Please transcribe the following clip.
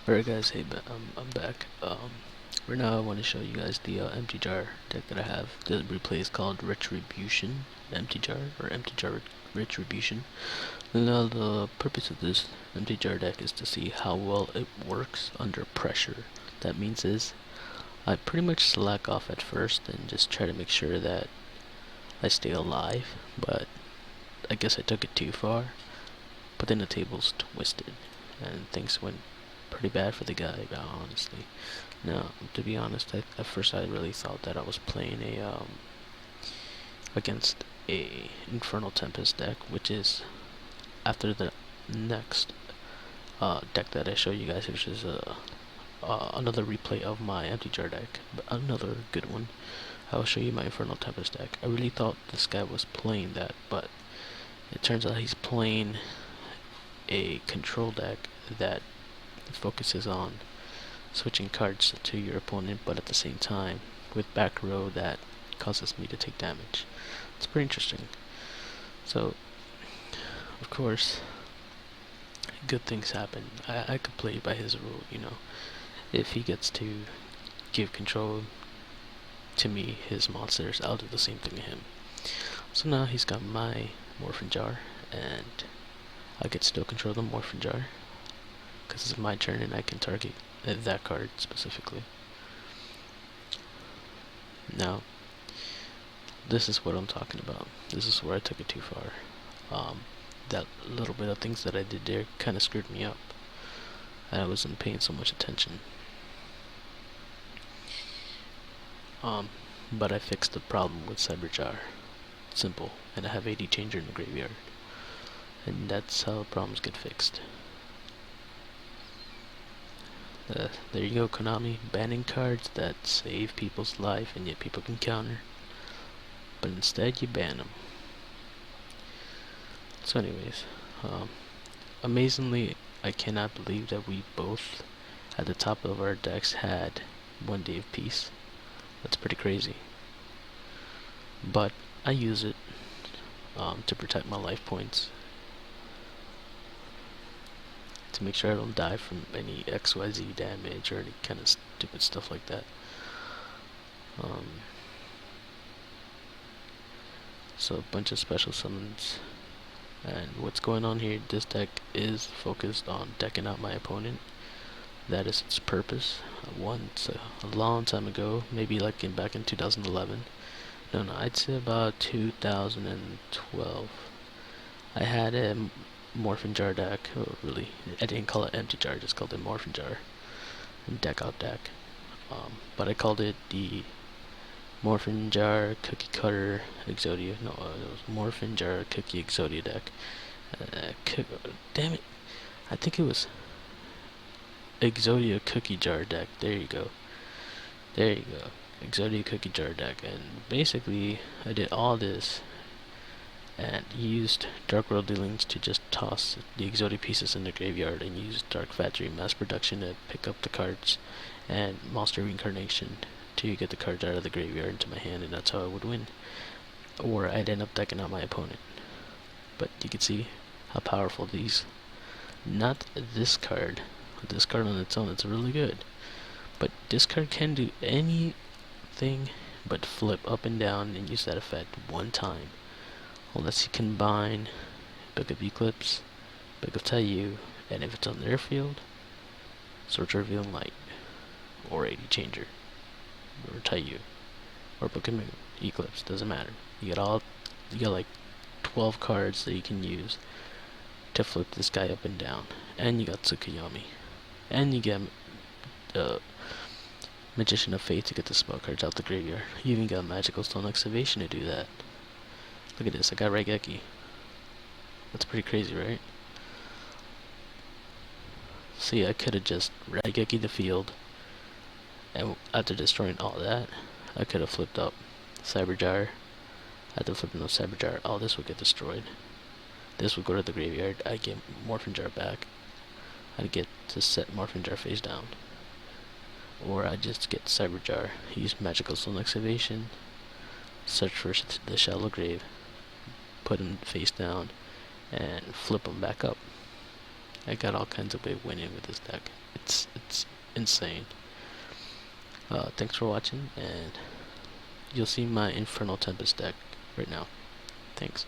Alright guys, hey, I'm back. Right now I want to show you guys the empty jar deck that I have. The replay is called Retribution Empty Jar, or Empty Jar Retribution. Now the purpose of this empty jar deck is to see how well it works under pressure. That means is, I pretty much slack off at first and just try to make sure that I stay alive, but I guess I took it too far. But then the table's twisted, and things went pretty bad for the guy, honestly. Now, to be honest, at first I really thought that I was playing against a Infernal Tempest deck, which is after the next deck that I show you guys, which is another replay of my empty jar deck, but another good one. I'll show you my Infernal Tempest deck. I really thought this guy was playing that, but it turns out he's playing a control deck that focuses on switching cards to your opponent, but at the same time with back row that causes me to take damage. It's pretty interesting. So, of course, good things happen. I could play by his rule, you know. If he gets to give control to me, his monsters, I'll do the same thing to him. So now he's got my Morphin Jar, and I could still control the Morphin Jar because it's my turn and I can target that card specifically. Now, this is what I'm talking about. This is where I took it too far. That little bit of things that I did there kind of screwed me up. I wasn't paying so much attention. But I fixed the problem with Cyber Jar. Simple. And I have AD Changer in the graveyard. And that's how problems get fixed. There you go, Konami, banning cards that save people's life and yet people can counter, but instead you ban them. So anyways, amazingly, I cannot believe that we both at the top of our decks had 1 day of peace. That's pretty crazy, but I use it to protect my life points, to make sure I don't die from any XYZ damage or any kind of stupid stuff like that. So a bunch of special summons, and what's going on here, this deck is focused on decking out my opponent. That is its purpose. Once, a long time ago, maybe like back in 2011, no, I'd say about 2012, I had a Morphin Jar deck. Oh, really, I didn't call it Empty Jar, I just called it Morphin Jar and Deck Out deck. But I called it the Morphin Jar Cookie Cutter Exodia. No, it was Morphin Jar Cookie Exodia deck. Damn it, I think it was Exodia Cookie Jar deck. There you go. There you go. Exodia Cookie Jar deck. And basically, I did all this and used Dark World Dealings to just toss the Exodia pieces in the graveyard, and used Dark Factory Mass Production to pick up the cards, and Monster Reincarnation to get the cards out of the graveyard into my hand, and that's how I would win. Or I'd end up decking out my opponent. But you can see how powerful these, not this card on its own, it's really good, but this card can do anything but flip up and down and use that effect one time. Unless you combine Book of Eclipse, Book of Taiyu, and if it's on their field, Search Revealing Light, or AD Changer, or Taiyu, or Book of Moon, Eclipse, doesn't matter. You get like 12 cards that you can use to flip this guy up and down. And you got Tsukuyomi. And you get Magician of Fate to get the spell cards out the graveyard. You even got Magical Stone Excavation to do that. Look at this, I got Raigeki. That's pretty crazy, right? See, I could have just Raigeki the field, and after destroying all that, I could have flipped up Cyber Jar. After flipping up Cyber Jar, all this would get destroyed. This would go to the graveyard, I'd get Morphin Jar back. I'd get to set Morphin Jar face down. Or I'd just get Cyber Jar, use Magical Stone Excavation, search for the Shallow Grave, put him face down, and flip him back up. I got all kinds of way of winning with this deck. It's insane. Thanks for watching, and you'll see my Infernal Tempest deck right now. Thanks.